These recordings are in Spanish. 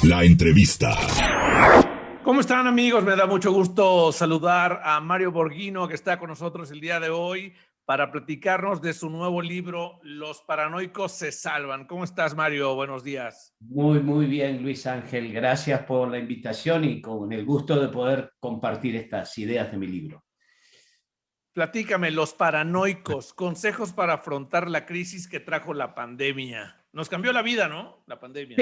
La entrevista. ¿Cómo están, amigos? Me da mucho gusto saludar a Mario Borghino, que está con nosotros el día de hoy para platicarnos de su nuevo libro, Los paranoicos se salvan. ¿Cómo estás, Mario? Buenos días. Muy bien, Luis Ángel. Gracias por la invitación y con el gusto de poder compartir estas ideas de mi libro. Platícame, los paranoicos, consejos para afrontar la crisis que trajo la pandemia. Nos cambió la vida, ¿no? La pandemia.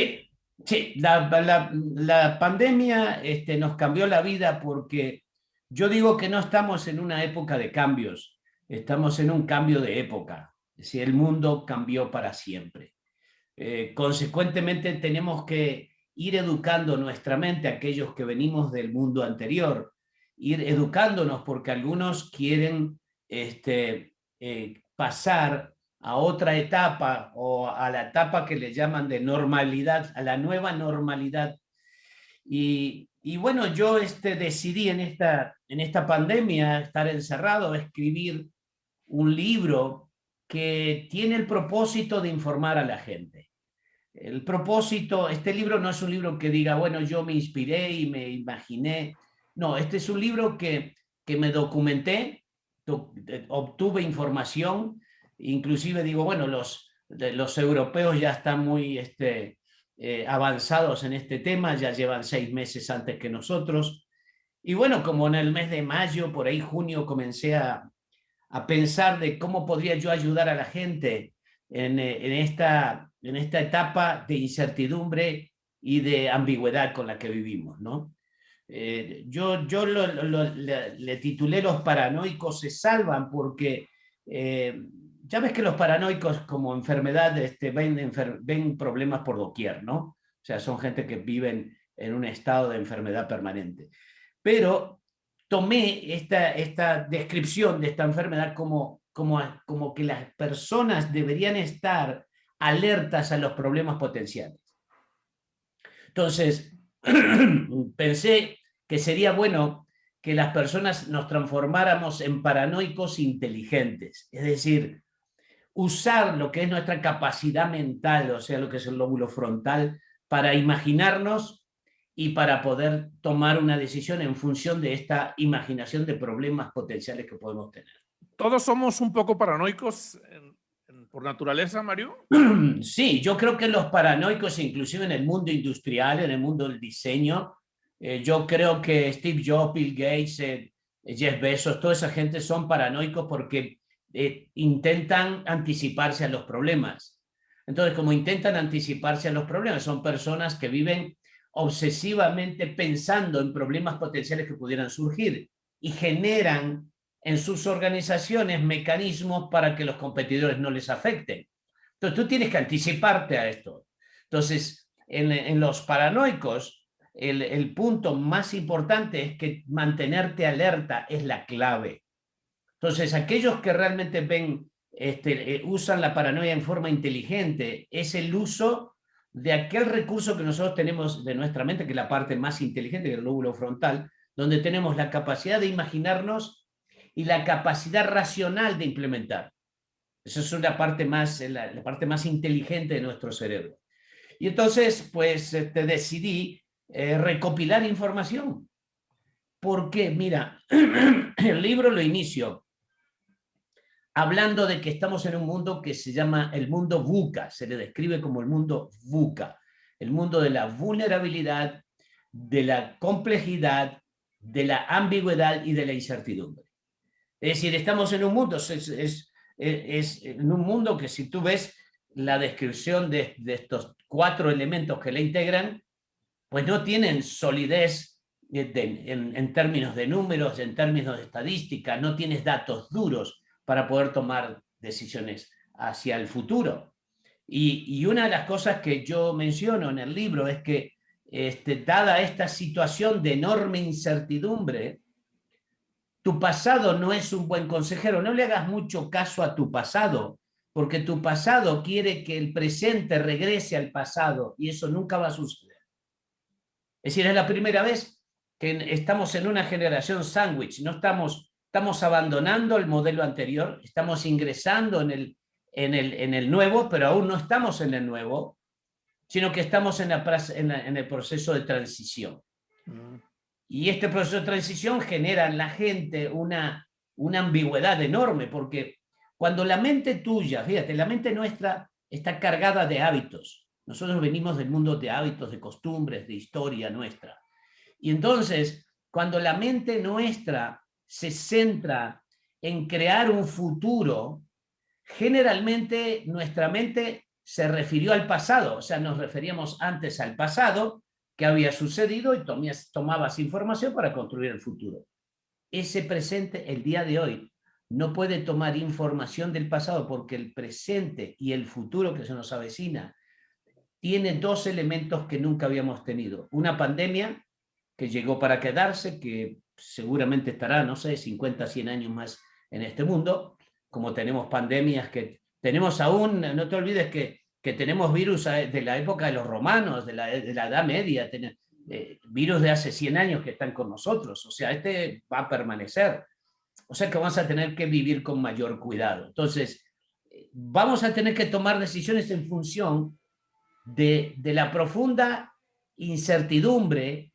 Sí, la pandemia nos cambió la vida porque yo digo que no estamos en una época de cambios, estamos en un cambio de época. Es decir, el mundo cambió para siempre. Consecuentemente, tenemos que ir educando nuestra mente, aquellos que venimos del mundo anterior, ir educándonos porque algunos quieren pasar a otra etapa o a la etapa que le llaman de normalidad, a la nueva normalidad. Y bueno, yo decidí en esta pandemia estar encerrado, escribir un libro que tiene el propósito de informar a la gente. El propósito, este libro no es un libro que diga, bueno, yo me inspiré y me imaginé. No, este es un libro que me documenté, obtuve información, inclusive digo, bueno, los europeos ya están muy avanzados en este tema, ya llevan 6 meses antes que nosotros. Y bueno, como en el mes de mayo, por ahí junio, comencé a pensar de cómo podría yo ayudar a la gente en esta etapa de incertidumbre y de ambigüedad con la que vivimos, ¿no? Yo le titulé Los paranoicos se salvan porque ya ves que los paranoicos como enfermedad ven problemas por doquier, ¿no? O sea, son gente que viven en un estado de enfermedad permanente. Pero tomé esta descripción de esta enfermedad como que las personas deberían estar alertas a los problemas potenciales. Entonces, pensé que sería bueno que las personas nos transformáramos en paranoicos inteligentes, es decir, usar lo que es nuestra capacidad mental, o sea, lo que es el lóbulo frontal, para imaginarnos y para poder tomar una decisión en función de esta imaginación de problemas potenciales que podemos tener. ¿Todos somos un poco paranoicos por naturaleza, Mario? Sí, yo creo que los paranoicos, inclusive en el mundo industrial, en el mundo del diseño, yo creo que Steve Jobs, Bill Gates, Jeff Bezos, toda esa gente son paranoicos porque intentan anticiparse a los problemas. Entonces, como intentan anticiparse a los problemas, son personas que viven obsesivamente pensando en problemas potenciales que pudieran surgir y generan en sus organizaciones mecanismos para que los competidores no les afecten. Entonces, tú tienes que anticiparte a esto. Entonces, en los paranoicos, el punto más importante es que mantenerte alerta es la clave. Entonces, aquellos que realmente usan la paranoia en forma inteligente, es el uso de aquel recurso que nosotros tenemos de nuestra mente, que es la parte más inteligente del lóbulo frontal, donde tenemos la capacidad de imaginarnos y la capacidad racional de implementar. Esa es la parte más inteligente de nuestro cerebro. Y entonces, pues, decidí recopilar información. ¿Por qué? Mira, el libro lo inicio hablando de que estamos en un mundo que se llama el mundo VUCA, se le describe como el mundo VUCA, el mundo de la vulnerabilidad, de la complejidad, de la ambigüedad y de la incertidumbre. Es decir, estamos en un mundo, es en un mundo que si tú ves la descripción de estos 4 elementos que le integran, pues no tienen solidez en términos de números, en términos de estadística, no tienes datos duros para poder tomar decisiones hacia el futuro. Y una de las cosas que yo menciono en el libro es que, dada esta situación de enorme incertidumbre, tu pasado no es un buen consejero. No le hagas mucho caso a tu pasado, porque tu pasado quiere que el presente regrese al pasado y eso nunca va a suceder. Es decir, es la primera vez que estamos en una generación sándwich. No estamos abandonando el modelo anterior, estamos ingresando en el nuevo, pero aún no estamos en el nuevo. sino que estamos en el proceso de transición. Y este proceso de transición genera en la gente una ambigüedad enorme, porque cuando la mente tuya, fíjate, la mente nuestra está cargada de hábitos. Nosotros venimos del mundo de hábitos, de costumbres, de historia nuestra. Y entonces, cuando la mente nuestra se centra en crear un futuro, generalmente nuestra mente se refirió al pasado, o sea, nos referíamos antes al pasado, que había sucedido, y tomabas información para construir el futuro. Ese presente, el día de hoy, no puede tomar información del pasado, porque el presente y el futuro que se nos avecina tiene dos elementos que nunca habíamos tenido. Una pandemia que llegó para quedarse, que seguramente estará, no sé, 50, 100 años más en este mundo, como tenemos pandemias que tenemos aún, no te olvides que tenemos virus de la época de los romanos, de la Edad Media, virus de hace 100 años que están con nosotros, o sea, este va a permanecer. O sea que vamos a tener que vivir con mayor cuidado. Entonces, vamos a tener que tomar decisiones en función de la profunda incertidumbre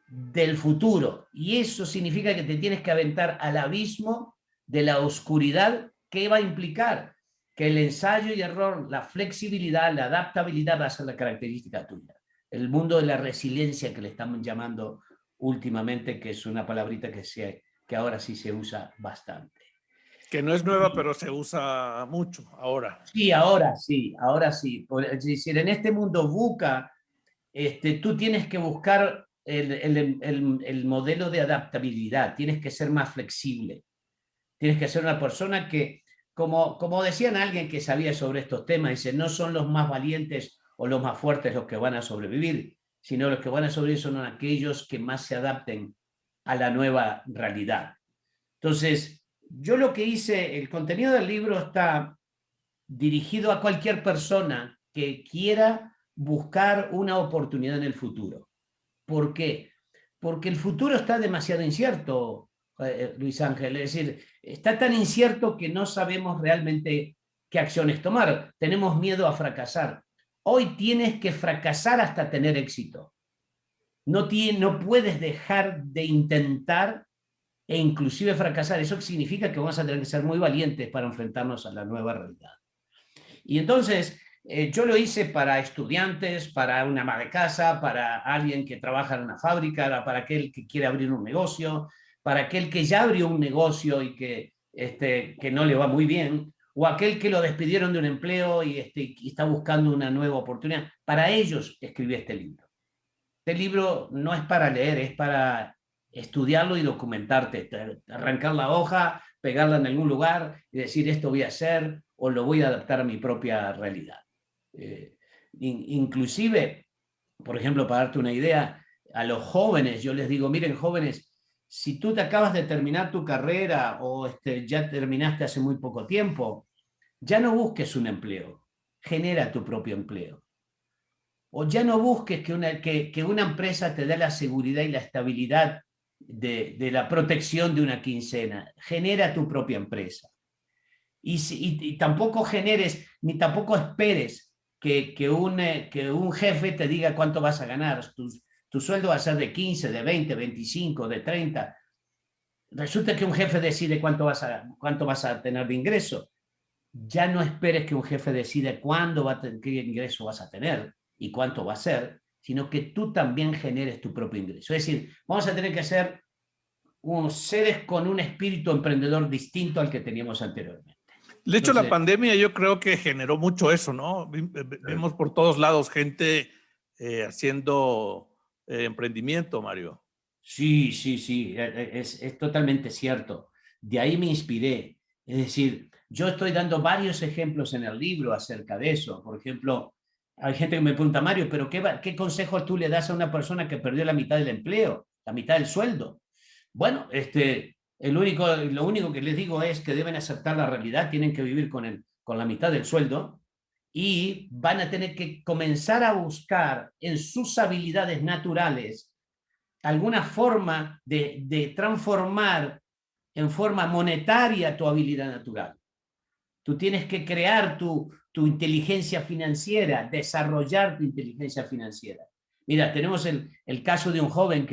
del futuro. Y eso significa que te tienes que aventar al abismo de la oscuridad que va a implicar que el ensayo y error, la flexibilidad, la adaptabilidad va a ser la característica tuya. El mundo de la resiliencia que le estamos llamando últimamente, que es una palabrita que ahora sí se usa bastante. Que no es nueva, pero se usa mucho ahora. Sí, ahora sí, ahora sí. Es decir, en este mundo VUCA, tú tienes que buscar el modelo de adaptabilidad, tienes que ser más flexible, tienes que ser una persona que, como decían alguien que sabía sobre estos temas, dice, no son los más valientes o los más fuertes los que van a sobrevivir, sino los que van a sobrevivir son aquellos que más se adapten a la nueva realidad. Entonces, yo lo que hice, el contenido del libro está dirigido a cualquier persona que quiera buscar una oportunidad en el futuro. ¿Por qué? Porque el futuro está demasiado incierto, Luis Ángel. Es decir, está tan incierto que no sabemos realmente qué acciones tomar. Tenemos miedo a fracasar. Hoy tienes que fracasar hasta tener éxito. No puedes dejar de intentar e inclusive fracasar. Eso significa que vamos a tener que ser muy valientes para enfrentarnos a la nueva realidad. Y entonces, yo lo hice para estudiantes, para una ama de casa, para alguien que trabaja en una fábrica, para aquel que quiere abrir un negocio, para aquel que ya abrió un negocio y que no le va muy bien, o aquel que lo despidieron de un empleo y está buscando una nueva oportunidad. Para ellos escribí este libro. Este libro no es para leer, es para estudiarlo y documentarte, arrancar la hoja, pegarla en algún lugar y decir esto voy a hacer o lo voy a adaptar a mi propia realidad. Inclusive, por ejemplo, para darte una idea, a los jóvenes yo les digo, miren jóvenes, si tú te acabas de terminar tu carrera o ya terminaste hace muy poco tiempo, ya no busques un empleo, genera tu propio empleo. O ya no busques que una empresa te dé la seguridad y la estabilidad de la protección de una quincena. Genera tu propia empresa. Y tampoco generes, ni tampoco esperes que un jefe te diga cuánto vas a ganar. Tu sueldo va a ser de 15, de 20, 25, de 30. Resulta que un jefe decide cuánto vas a tener de ingreso. Ya no esperes que un jefe decida qué ingreso vas a tener y cuánto va a ser, sino que tú también generes tu propio ingreso. Es decir, vamos a tener que ser unos seres con un espíritu emprendedor distinto al que teníamos anteriormente. De hecho, la pandemia yo creo que generó mucho eso, ¿no? Vimos por todos lados gente haciendo emprendimiento, Mario. Sí, sí, sí, es totalmente cierto. De ahí me inspiré. Es decir, yo estoy dando varios ejemplos en el libro acerca de eso. Por ejemplo, hay gente que me pregunta, Mario, pero ¿qué consejo tú le das a una persona que perdió la mitad del empleo, la mitad del sueldo? Bueno, lo único que les digo es que deben aceptar la realidad, tienen que vivir con la mitad del sueldo y van a tener que comenzar a buscar en sus habilidades naturales alguna forma de transformar en forma monetaria tu habilidad natural. Tú tienes que crear tu inteligencia financiera, desarrollar tu inteligencia financiera. Mira, tenemos el caso de un joven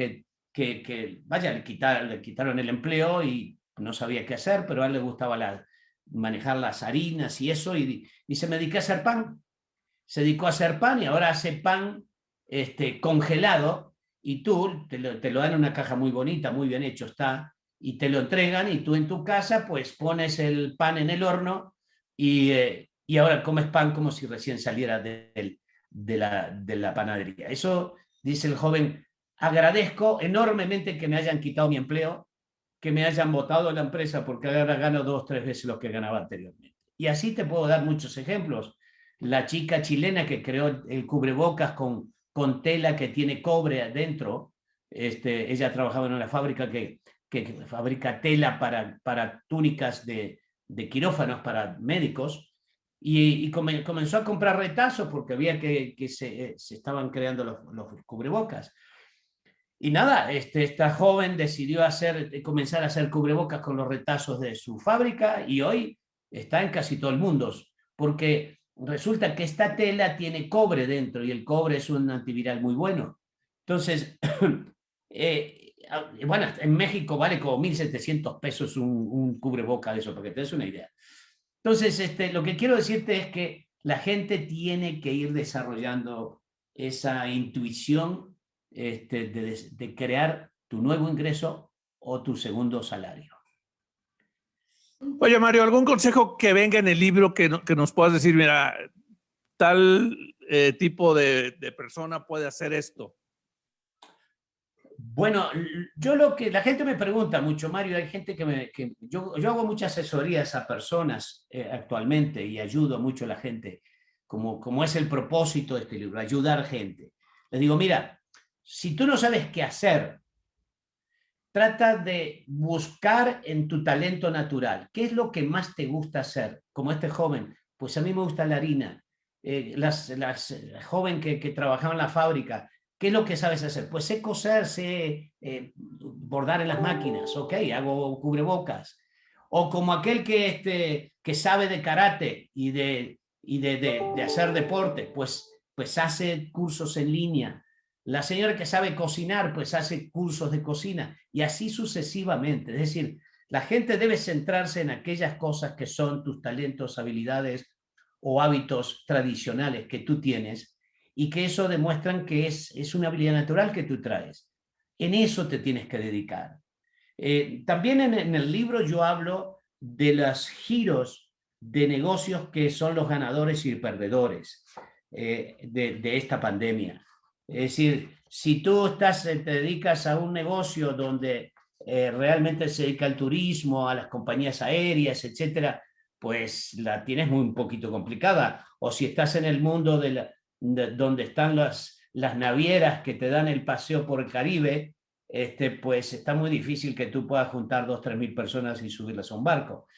vaya, le quitaron el empleo y no sabía qué hacer, pero a él le gustaba manejar las harinas y eso, y se me dediqué a hacer pan. Se dedicó a hacer pan y ahora hace pan congelado, y tú te lo dan en una caja muy bonita, muy bien hecho está, y te lo entregan, y tú en tu casa pues pones el pan en el horno y ahora comes pan como si recién saliera de la panadería. Eso, dice el joven, agradezco enormemente que me hayan quitado mi empleo, que me hayan botado de la empresa, porque ahora gano 2 o 3 veces lo que ganaba anteriormente. Y así te puedo dar muchos ejemplos. La chica chilena que creó el cubrebocas con tela que tiene cobre adentro, ella trabajaba en una fábrica que fabrica tela para túnicas de quirófanos para médicos, y comenzó a comprar retazos porque había que se estaban creando los cubrebocas. Y nada, esta joven decidió comenzar a hacer cubrebocas con los retazos de su fábrica, y hoy está en casi todo el mundo, porque resulta que esta tela tiene cobre dentro, y el cobre es un antiviral muy bueno. Entonces, bueno, en México vale como 1.700 pesos un cubreboca de eso, para que te des una idea. Entonces, lo que quiero decirte es que la gente tiene que ir desarrollando esa intuición de crear tu nuevo ingreso o tu segundo salario. Oye, Mario, ¿algún consejo que venga en el libro que nos puedas decir, mira, tal tipo de persona puede hacer esto? Bueno, la gente me pregunta mucho, Mario, hay gente yo hago muchas asesorías a personas actualmente, y ayudo mucho a la gente, como es el propósito de este libro, ayudar gente. Les digo, mira, si tú no sabes qué hacer, trata de buscar en tu talento natural, ¿qué es lo que más te gusta hacer? Como este joven, pues a mí me gusta la harina. Las joven que trabajaba en la fábrica, ¿qué es lo que sabes hacer? Pues sé coser, sé bordar en las máquinas, ok, hago cubrebocas. O como aquel que sabe de karate y de hacer deporte, pues hace cursos en línea. La señora que sabe cocinar, pues hace cursos de cocina, y así sucesivamente. Es decir, la gente debe centrarse en aquellas cosas que son tus talentos, habilidades o hábitos tradicionales que tú tienes, y que eso demuestran que es una habilidad natural que tú traes. En eso te tienes que dedicar. También en el libro yo hablo de los giros de negocios que son los ganadores y perdedores de esta pandemia. Es decir, si tú te dedicas a un negocio donde realmente se dedica al turismo, a las compañías aéreas, etcétera, pues la tienes un poquito complicada. O si estás en el mundo donde están las navieras que te dan el paseo por el Caribe, pues está muy difícil que tú puedas juntar 2 o 3 mil personas y subirlas a un barco.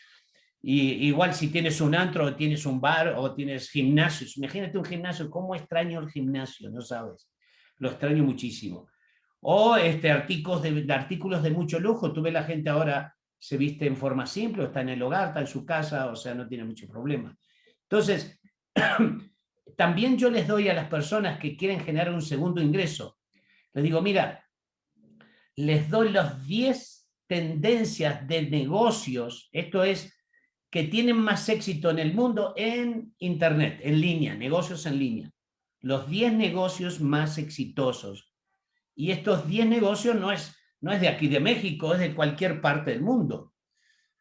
Y igual si tienes un antro, o tienes un bar, o tienes gimnasios. Imagínate un gimnasio, ¿cómo extraño el gimnasio? No sabes, lo extraño muchísimo. O artículos de mucho lujo. Tú ves, la gente ahora se viste en forma simple, está en el hogar, está en su casa, o sea, no tiene mucho problema. Entonces, también yo les doy a las personas que quieren generar un segundo ingreso, les digo, mira, les doy las 10 tendencias de negocios, esto es, que tienen más éxito en el mundo en Internet, en línea, negocios en línea. Los 10 negocios más exitosos. Y estos 10 negocios no es de aquí de México, es de cualquier parte del mundo.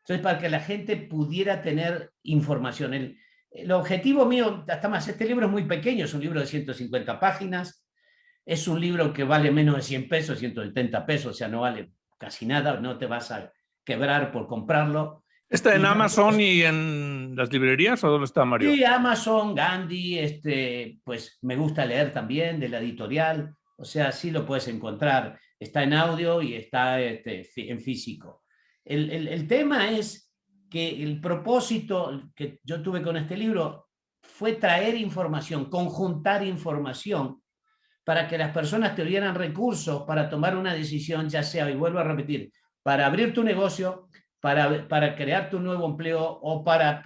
Entonces, para que la gente pudiera tener información. El objetivo mío, hasta más, este libro es muy pequeño, es un libro de 150 páginas, es un libro que vale menos de 100 pesos, 170 pesos, o sea, no vale casi nada, no te vas a quebrar por comprarlo. ¿Está en Amazon y en las librerías, o dónde está, Mario? Sí, Amazon, Gandhi, pues me gusta leer también de la editorial, o sea, sí lo puedes encontrar. Está en audio y está en físico. El tema es que el propósito que yo tuve con este libro fue traer información, conjuntar información para que las personas tuvieran recursos para tomar una decisión, ya sea, y vuelvo a repetir, para abrir tu negocio, para crear tu nuevo empleo o para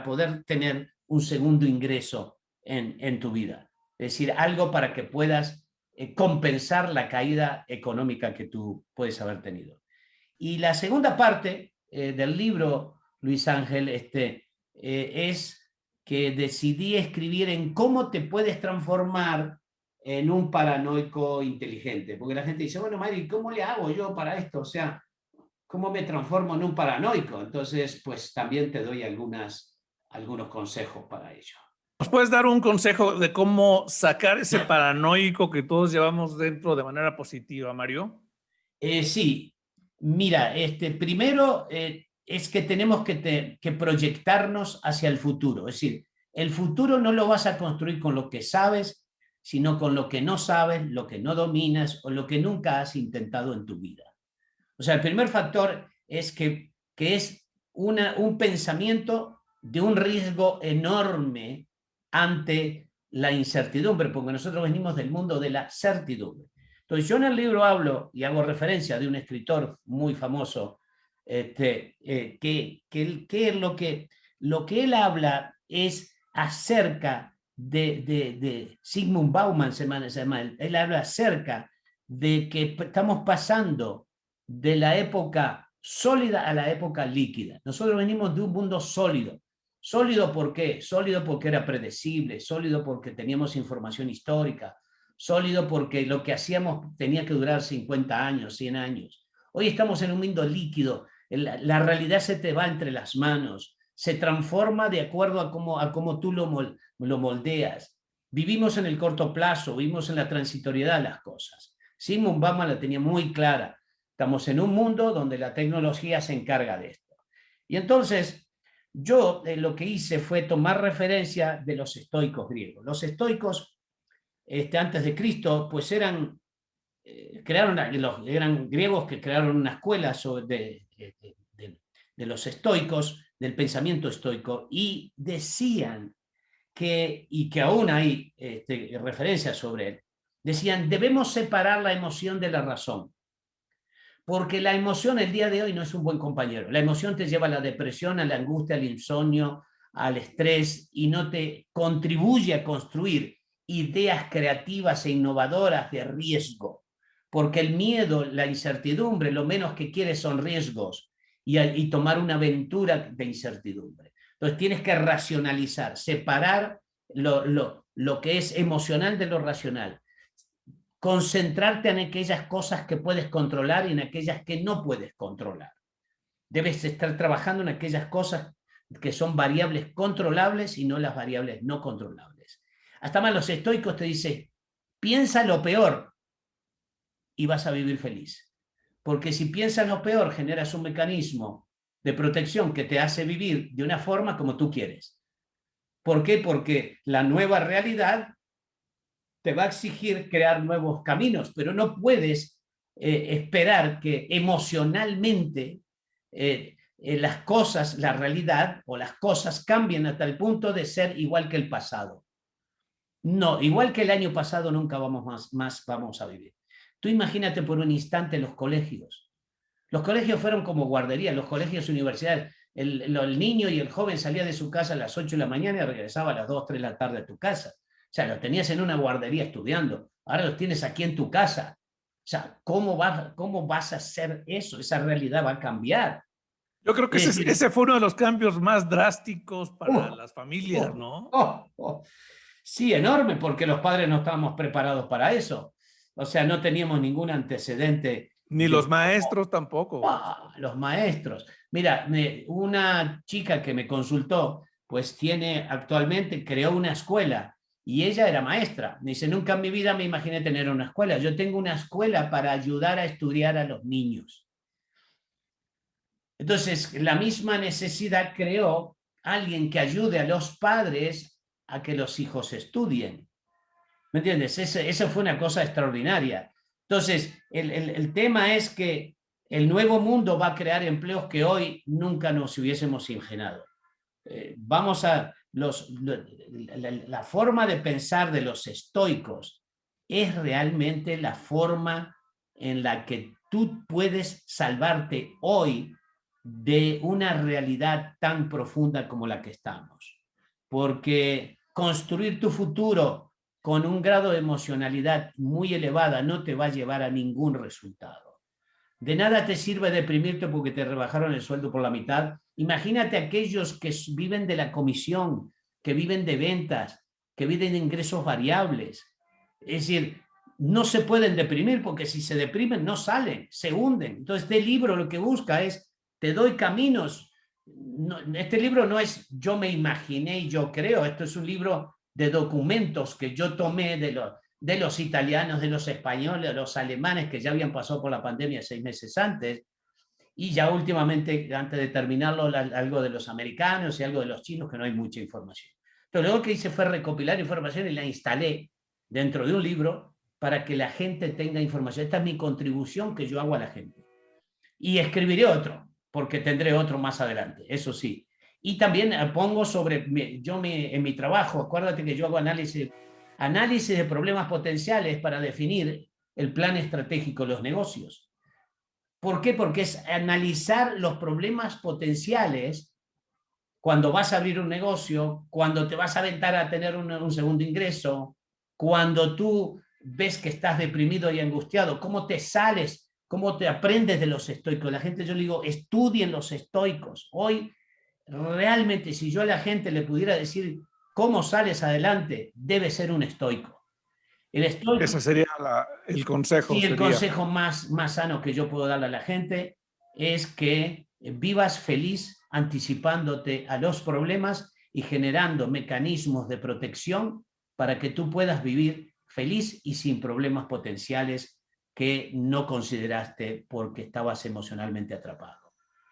poder tener un segundo ingreso en tu vida. Es decir, algo para que puedas compensar la caída económica que tú puedes haber tenido. Y la segunda parte del libro, Luis Ángel, es que decidí escribir en cómo te puedes transformar en un paranoico inteligente. Porque la gente dice, bueno, Mari, ¿cómo le hago yo para esto? O sea, ¿cómo me transformo en un paranoico? Entonces, pues también te doy algunos consejos para ello. ¿Nos puedes dar un consejo de cómo sacar ese paranoico que todos llevamos dentro de manera positiva, Mario? Sí, mira, primero es que tenemos que proyectarnos hacia el futuro. Es decir, el futuro no lo vas a construir con lo que sabes, sino con lo que no sabes, lo que no dominas o lo que nunca has intentado en tu vida. O sea, el primer factor es que es un pensamiento de un riesgo enorme ante la incertidumbre, porque nosotros venimos del mundo de la certidumbre. Entonces, yo en el libro hablo y hago referencia de un escritor muy famoso, lo que él habla es acerca de Sigmund Bauman, se llama, él habla acerca de que estamos pasando de la época sólida a la época líquida. Nosotros venimos de un mundo sólido. ¿Sólido por qué? Sólido porque era predecible, sólido porque teníamos información histórica, sólido porque lo que hacíamos tenía que durar 50 años, 100 años. Hoy estamos en un mundo líquido, la realidad se te va entre las manos, se transforma de acuerdo a cómo tú lo moldeas. Vivimos en el corto plazo, vivimos en la transitoriedad de las cosas. Sigmund Bauman la tenía muy clara. Estamos en un mundo donde la tecnología se encarga de esto. Y entonces, yo lo que hice fue tomar referencia de los estoicos griegos. Los estoicos, antes de Cristo, pues eran griegos que crearon una escuela de los estoicos, del pensamiento estoico, y decían y que aún hay referencias sobre él, decían, debemos separar la emoción de la razón. Porque la emoción el día de hoy no es un buen compañero. La emoción te lleva a la depresión, a la angustia, al insomnio, al estrés y no te contribuye a construir ideas creativas e innovadoras de riesgo. Porque el miedo, la incertidumbre, lo menos que quieres son riesgos y tomar una aventura de incertidumbre. Entonces tienes que racionalizar, separar lo que es emocional de lo racional. Concentrarte en aquellas cosas que puedes controlar y en aquellas que no puedes controlar. Debes estar trabajando en aquellas cosas que son variables controlables y no las variables no controlables. Hasta más los estoicos te dicen, piensa lo peor y vas a vivir feliz. Porque si piensas lo peor, generas un mecanismo de protección que te hace vivir de una forma como tú quieres. ¿Por qué? Porque la nueva realidad te va a exigir crear nuevos caminos, pero no puedes esperar que emocionalmente las cosas, la realidad o las cosas cambien hasta el punto de ser igual que el pasado. No, igual que el año pasado nunca más vamos a vivir. Tú imagínate por un instante los colegios. Los colegios fueron como guarderías, los colegios universidades. El niño y el joven salía de su casa a las 8 de la mañana y regresaba a las 2, 3 de la tarde a tu casa. O sea, los tenías en una guardería estudiando. Ahora los tienes aquí en tu casa. O sea, ¿cómo vas a hacer eso? Esa realidad va a cambiar. Yo creo que ese fue uno de los cambios más drásticos para las familias, ¿no? Sí, enorme, porque los padres no estábamos preparados para eso. O sea, no teníamos ningún antecedente. Ni los maestros tampoco. Los maestros. Mira, una chica que me consultó, pues creó una escuela y ella era maestra. Me dice, nunca en mi vida me imaginé tener una escuela. Yo tengo una escuela para ayudar a estudiar a los niños. Entonces, la misma necesidad creó alguien que ayude a los padres a que los hijos estudien. ¿Me entiendes? Esa fue una cosa extraordinaria. Entonces, el tema es que el nuevo mundo va a crear empleos que hoy nunca nos hubiésemos imaginado. La forma de pensar de los estoicos es realmente la forma en la que tú puedes salvarte hoy de una realidad tan profunda como la que estamos. Porque construir tu futuro con un grado de emocionalidad muy elevada no te va a llevar a ningún resultado. De nada te sirve deprimirte porque te rebajaron el sueldo por la mitad. Imagínate aquellos que viven de la comisión, que viven de ventas, que viven de ingresos variables. Es decir, no se pueden deprimir porque si se deprimen no salen, se hunden. Entonces este libro lo que busca es, te doy caminos. No, este libro no es yo me imaginé y yo creo, esto es un libro de documentos que yo tomé de los italianos, de los españoles, de los alemanes que ya habían pasado por la pandemia 6 meses antes, y ya últimamente, antes de terminarlo, algo de los americanos y algo de los chinos, que no hay mucha información. Entonces, luego que hice fue recopilar información y la instalé dentro de un libro para que la gente tenga información. Esta es mi contribución que yo hago a la gente. Y escribiré otro, porque tendré otro más adelante, eso sí. Y también pongo sobre, en mi trabajo, acuérdate que yo hago análisis de problemas potenciales para definir el plan estratégico de los negocios. ¿Por qué? Porque es analizar los problemas potenciales cuando vas a abrir un negocio, cuando te vas a aventar a tener un segundo ingreso, cuando tú ves que estás deprimido y angustiado, cómo te sales, cómo te aprendes de los estoicos. La gente, yo le digo, estudien los estoicos. Hoy, realmente, si yo a la gente le pudiera decir cómo sales adelante, debe ser un estoico. El estoico, ese sería el consejo. sí, el sería. consejo más sano que yo puedo darle a la gente es que vivas feliz anticipándote a los problemas y generando mecanismos de protección para que tú puedas vivir feliz y sin problemas potenciales que no consideraste porque estabas emocionalmente atrapado.